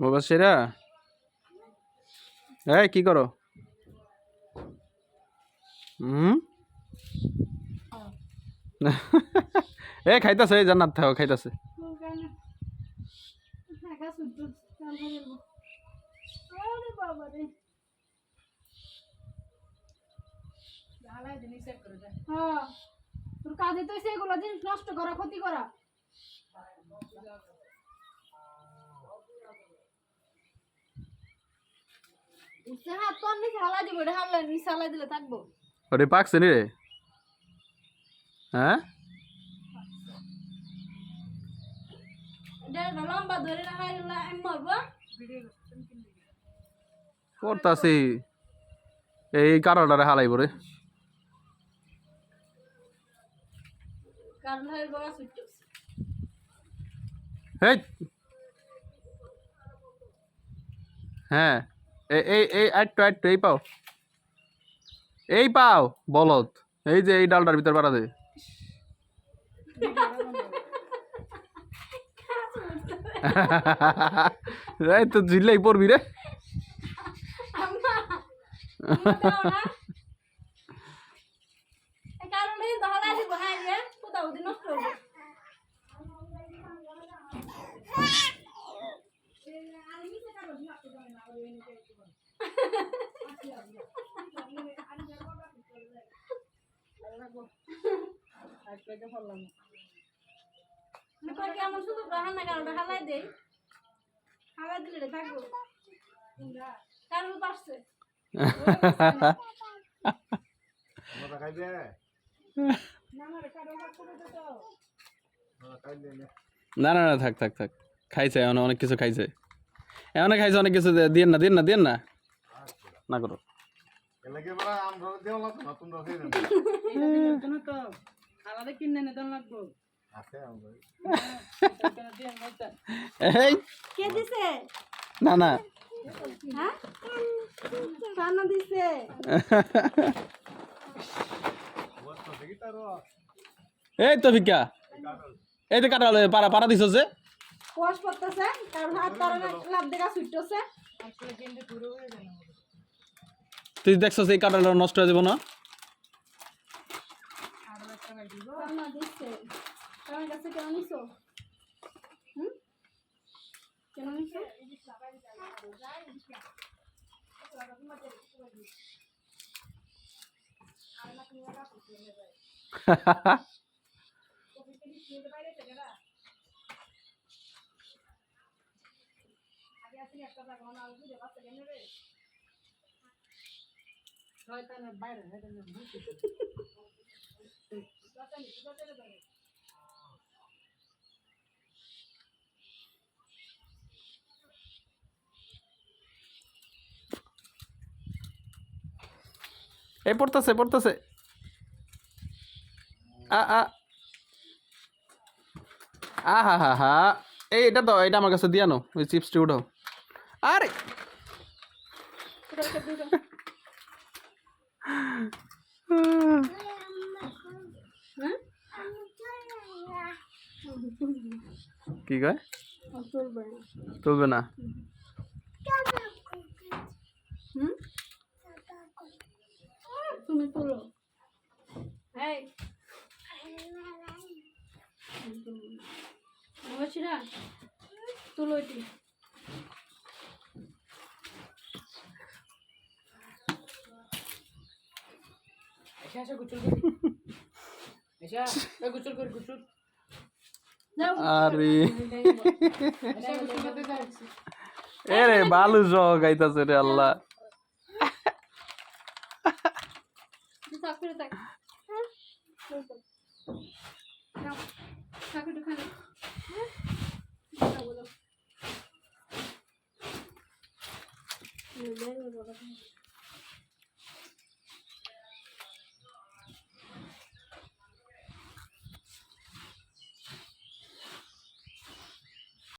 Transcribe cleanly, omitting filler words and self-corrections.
মুবাশশিরা এই কি করো? এ খাইতাছে, এই জান্নাত থাও খাইতাছে। তোর কাজে তো সেগুলো জিনিস নষ্ট করা, ক্ষতি করা। হাত তো নিচে হালাই দিব, এটা হালাই নিচে হালাই দিলে থাকবো। ওরে পাকছে নি রে? হ্যাঁ লম্বা ধরে রাখা মরবো করতাছি, এই কারণটারে হালাইব রে। হ্যাঁ এই আটটু এই পাও, এই পাও বলদ, এই যে এই ডালটার ভিতর পাড়া দে। এই তো ঝিল্লাই পড়বি রে। কেমন শুধু হান্না কারণটা হালাই দেই, হালাই দিলে থাকবো কারণ পারছে। না না না, থাক থাক থাক, খাইছে এখন অনেক কিছু খাইছে, এমন খাইছে অনেক কিছু। দিন না দিন না দিন না না করো। না না এই তো ভিক্ষা, এই তো কাটা পাড়া পাড়া দিছ যে কোয়াশ পড়তেছে, কারণ হাত কারণে লাভ দেখা ছুটতেছে। তুই দেখছস এই কাটাটা নষ্ট হয়ে যাবো না? এই পড়তেছে পড়তেছে। হা হা হা, এই এটা দাও, এটা আমার কাছে দিয়ে আনো, ওই চিপসটি উঠাও। আরে কি কয়? তুলবে না? তুমি তুলো, তুলো এটি। আরে এরে বালু সহ গাইতাছে রে আল্লাহ।